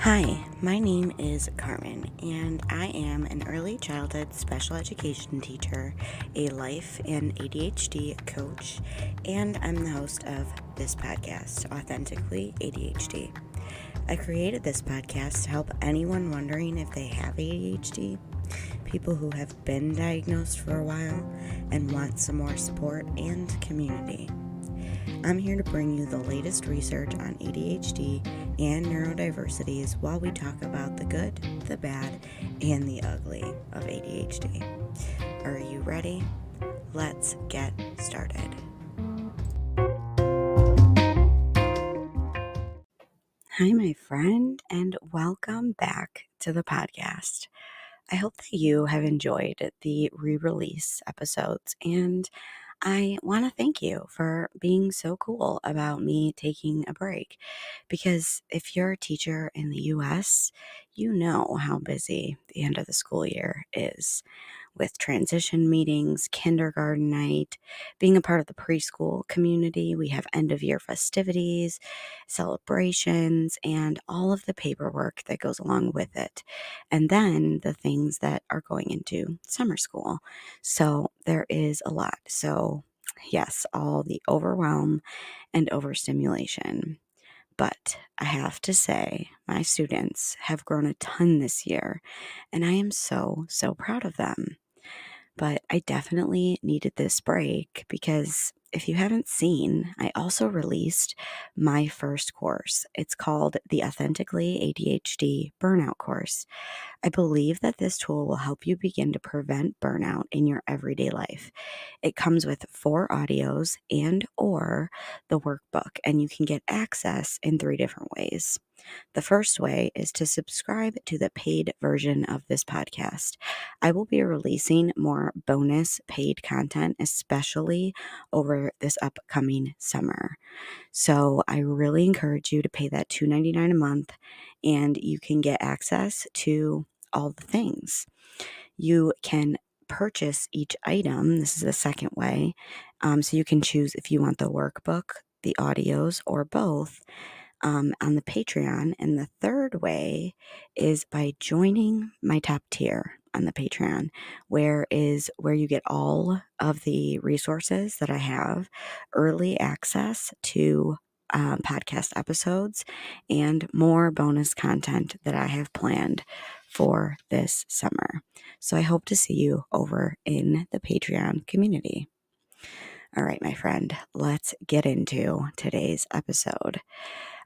Hi, my name is Carmen, and I am an early childhood special education teacher, a life and ADHD coach, and I'm the host of this podcast, Authentically ADHD. I created this podcast to help anyone wondering if they have ADHD, people who have been diagnosed for a while and want some more support and community. I'm here to bring you the latest research on ADHD and neurodiversities while we talk about the good, the bad, and the ugly of ADHD. Are you ready? Let's get started. Hi, my friend, and welcome back to the podcast. I hope that you have enjoyed the re-release episodes, and I want to thank you for being so cool about me taking a break. Because if you're a teacher in the US, you know how busy the end of the school year is with transition meetings, kindergarten night, being a part of the preschool community. We have end of year festivities, celebrations, and all of the paperwork that goes along with it. And then the things that are going into summer school. So there is a lot. So, yes, all the overwhelm and overstimulation. But I have to say, my students have grown a ton this year, and I am so proud of them. But I definitely needed this break because if you haven't seen, I also released my first course. It's called the Authentically ADHD Burnout Course. I believe that this tool will help you begin to prevent burnout in your everyday life. It comes with 4 audios and or the workbook, and you can get access in 3 different ways. The first way is to subscribe to the paid version of this podcast. I will be releasing more bonus paid content, especially over this upcoming summer. So I really encourage you to pay that $2.99 a month, and you can get access to all the things. You can purchase each item. This is the second way. So you can choose if you want the workbook, the audios, or both on the Patreon. And the third way is by joining my top tier on the Patreon, where you get all of the resources that I have, early access to podcast episodes, and more bonus content that I have planned for this summer. So I hope to see you over in the Patreon community. All right, my friend, let's get into today's episode.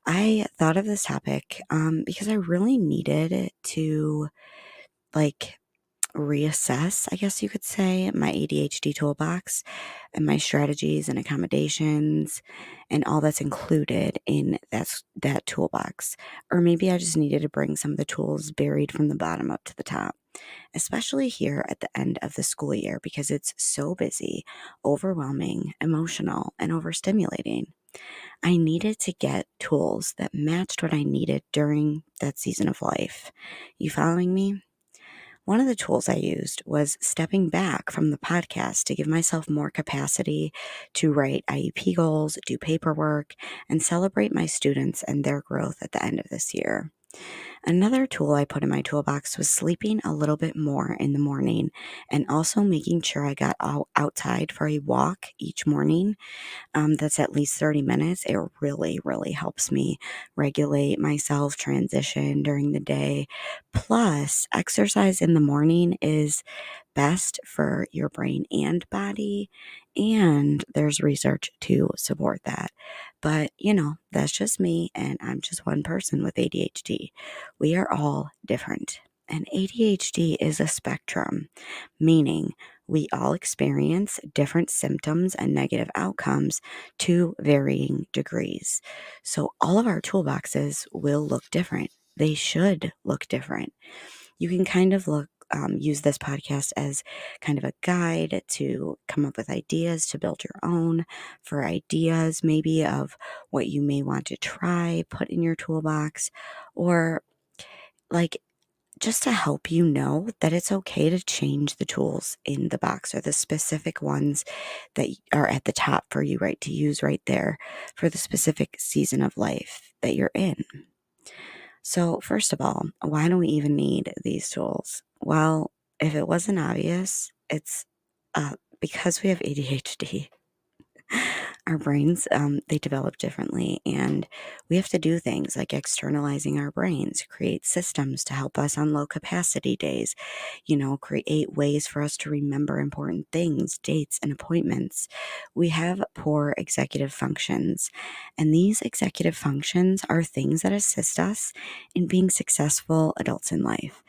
I thought of this topic because I really needed to like reassess, I guess you could say, my ADHD toolbox and my strategies and accommodations and all that's included in that toolbox. Or maybe I just needed to bring some of the tools buried from the bottom up to the top, especially here at the end of the school year because it's so busy, overwhelming, emotional, and overstimulating. I needed to get tools that matched what I needed during that season of life. You following me? One of the tools I used was stepping back from the podcast to give myself more capacity to write IEP goals, do paperwork, and celebrate my students and their growth at the end of this year. Another tool I put in my toolbox was sleeping a little bit more in the morning and also making sure I got outside for a walk each morning that's at least 30 minutes. It really helps me regulate myself, transition during the day. Plus, exercise in the morning is best for your brain and body. And there's research to support that. But, that's just me, and I'm just one person with ADHD. We are all different. And ADHD is a spectrum, meaning we all experience different symptoms and negative outcomes to varying degrees. So all of our toolboxes will look different. They should look different. You can kind of use this podcast as kind of a guide to come up with ideas to build your own, for ideas maybe of what you may want to try, put in your toolbox, or like just to help you know that it's okay to change the tools in the box or the specific ones that are at the top for you, right, to use right there for the specific season of life that you're in. So, first of all, why do we even need these tools? Well, if it wasn't obvious, it's because we have ADHD. Our brains, they develop differently, and we have to do things like externalizing our brains, create systems to help us on low capacity days, create ways for us to remember important things, dates, and appointments. We have poor executive functions, and these executive functions are things that assist us in being successful adults in life.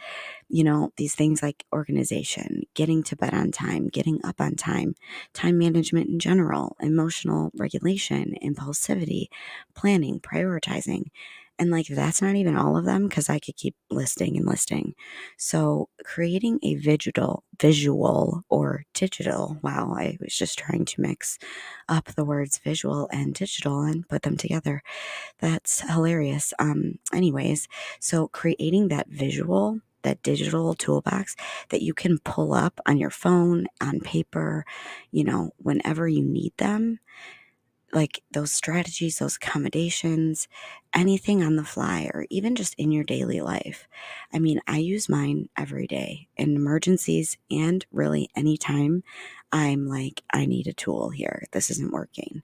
These things like organization, getting to bed on time, getting up on time management in general, emotional regulation, impulsivity, planning, prioritizing. And like, that's not even all of them because I could keep listing and listing. So, creating a visual or digital, wow, I was just trying to mix up the words visual and digital and put them together. That's hilarious. Anyways, so creating that digital toolbox that you can pull up on your phone, on paper, whenever you need them, like those strategies, those accommodations, anything on the fly, or even just in your daily life. I mean, I use mine every day in emergencies and really anytime I'm like, I need a tool here. This isn't working.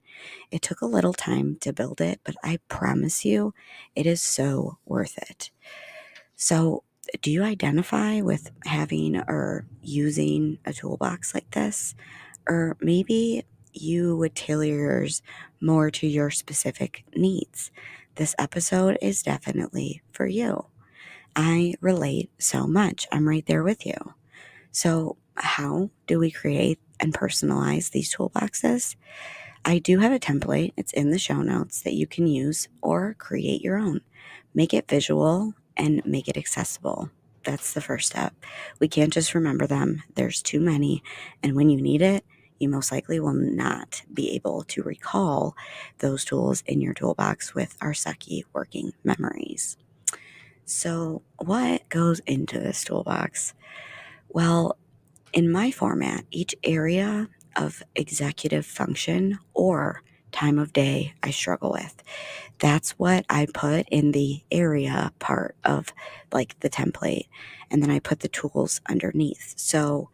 It took a little time to build it, but I promise you, it is so worth it. So, do you identify with having or using a toolbox like this? Or maybe you would tailor yours more to your specific needs. This episode is definitely for you. I relate so much. I'm right there with you. So, how do we create and personalize these toolboxes? I do have a template. It's in the show notes that you can use or create your own. Make it visual and make it accessible. That's the first step. We can't just remember them. There's too many. And when you need it, you most likely will not be able to recall those tools in your toolbox with our sucky working memories. So, what goes into this toolbox? Well, in my format, each area of executive function or time of day I struggle with, that's what I put in the area part of like the template. And then I put the tools underneath. So,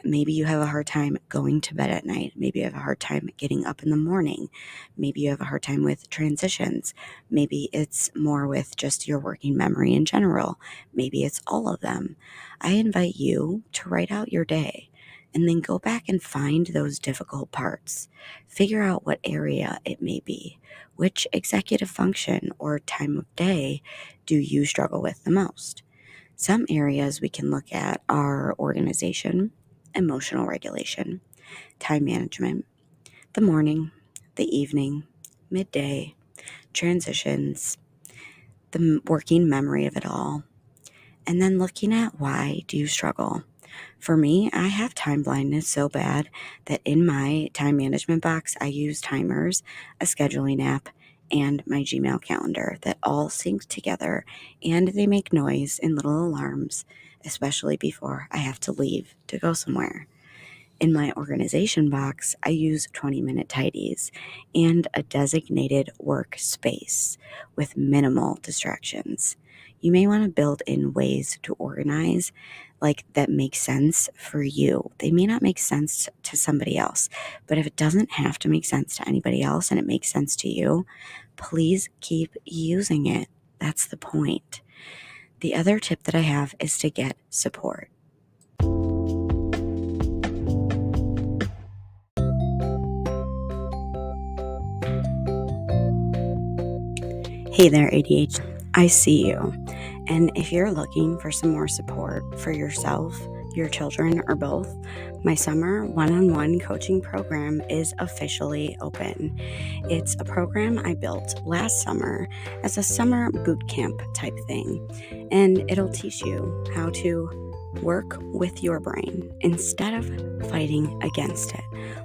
maybe you have a hard time going to bed at night. Maybe you have a hard time getting up in the morning. Maybe you have a hard time with transitions. Maybe it's more with just your working memory in general. Maybe it's all of them. I invite you to write out your day and then go back and find those difficult parts. Figure out what area it may be. Which executive function or time of day do you struggle with the most? Some areas we can look at are organization, emotional regulation, time management, the morning, the evening, midday, transitions, the working memory of it all, and then looking at why do you struggle. For me, I have time blindness so bad that in my time management box, I use timers, a scheduling app, and my Gmail calendar that all sync together and they make noise in little alarms, especially before I have to leave to go somewhere. In my organization box, I use 20-minute tidies and a designated workspace with minimal distractions. You may want to build in ways to organize like that make sense for you. They may not make sense to somebody else, but if it doesn't have to make sense to anybody else and it makes sense to you, please keep using it. That's the point. The other tip that I have is to get support. Hey there, ADHD. I see you. And if you're looking for some more support for yourself, your children, or both, my summer one-on-one coaching program is officially open. It's a program I built last summer as a summer boot camp type thing, and it'll teach you how to work with your brain instead of fighting against it,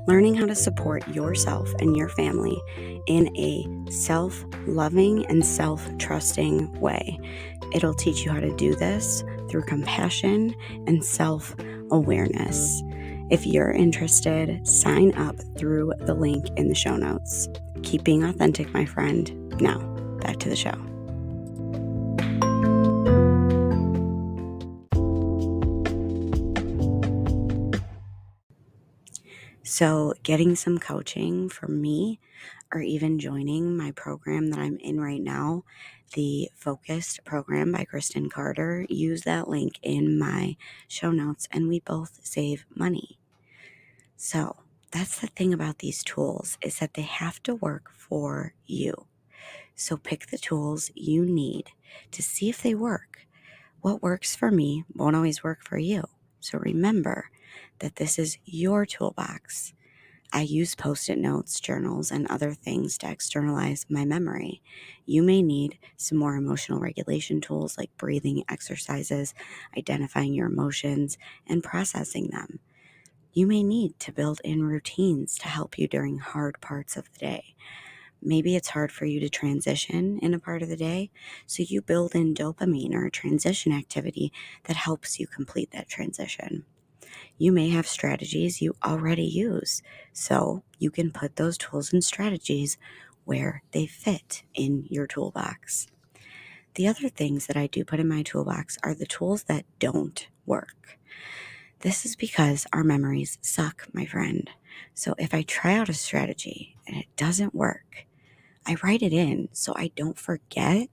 learning how to support yourself and your family in a self-loving and self-trusting way. It'll teach you how to do this through compassion and self-awareness. If you're interested, sign up through the link in the show notes. Keep being authentic, my friend. Now, back to the show. So getting some coaching from me, or even joining my program that I'm in right now, the Focused program by Kristen Carter, use that link in my show notes and we both save money. So that's the thing about these tools, is that they have to work for you. So pick the tools you need to see if they work. What works for me won't always work for you. So remember that this is your toolbox. I use Post-it notes, journals, and other things to externalize my memory. You may need some more emotional regulation tools like breathing exercises, identifying your emotions, and processing them. You may need to build in routines to help you during hard parts of the day. Maybe it's hard for you to transition in a part of the day, so you build in dopamine or a transition activity that helps you complete that transition. You may have strategies you already use, so you can put those tools and strategies where they fit in your toolbox. The other things that I do put in my toolbox are the tools that don't work. This is because our memories suck, my friend. So if I try out a strategy and it doesn't work, I write it in so I don't forget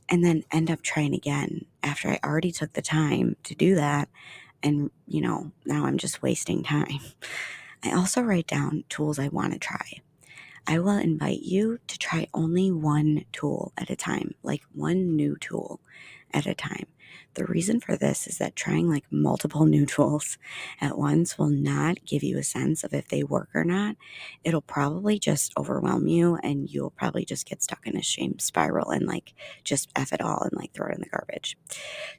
and then end up trying again after I already took the time to do that. And, now I'm just wasting time. I also write down tools I want to try. I will invite you to try only one tool at a time, like one new tool at a time. The reason for this is that trying like multiple new tools at once will not give you a sense of if they work or not. It'll probably just overwhelm you and you'll probably just get stuck in a shame spiral and like just F it all and like throw it in the garbage.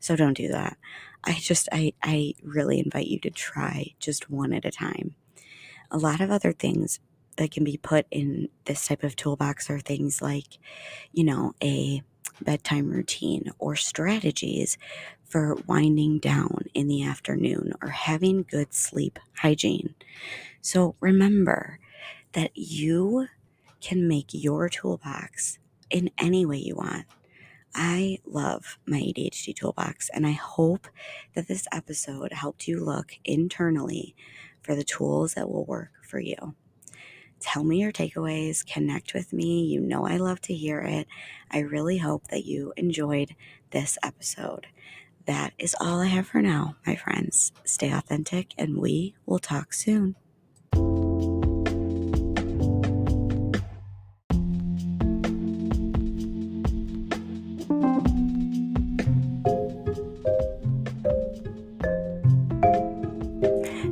So don't do that. I really invite you to try just one at a time. A lot of other things that can be put in this type of toolbox are things like, a bedtime routine or strategies for winding down in the afternoon or having good sleep hygiene. So remember that you can make your toolbox in any way you want. I love my ADHD toolbox, and I hope that this episode helped you look internally for the tools that will work for you. Tell me your takeaways, connect with me. You know I love to hear it. I really hope that you enjoyed this episode. That is all I have for now, my friends. Stay authentic, and we will talk soon.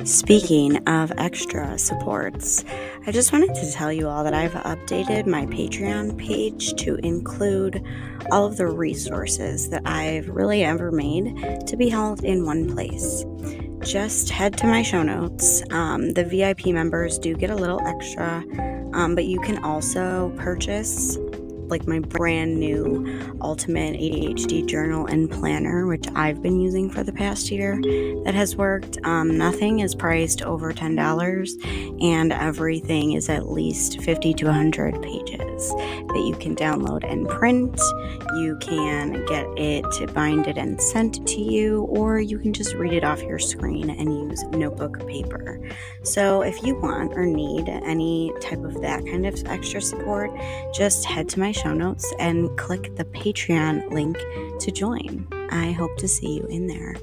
Speaking of extra supports, I just wanted to tell you all that I've updated my Patreon page to include all of the resources that I've really ever made to be held in one place. Just head to my show notes. The VIP members do get a little extra, but you can also purchase like my brand new Ultimate ADHD Journal and Planner, which I've been using for the past year. That has worked. Nothing is priced over $10, and everything is at least 50 to 100 pages that you can download and print. You can get it binded and sent to you, or you can just read it off your screen and use notebook paper. So if you want or need any type of that kind of extra support, just head to my show notes and click the Patreon link to join. I hope to see you in there.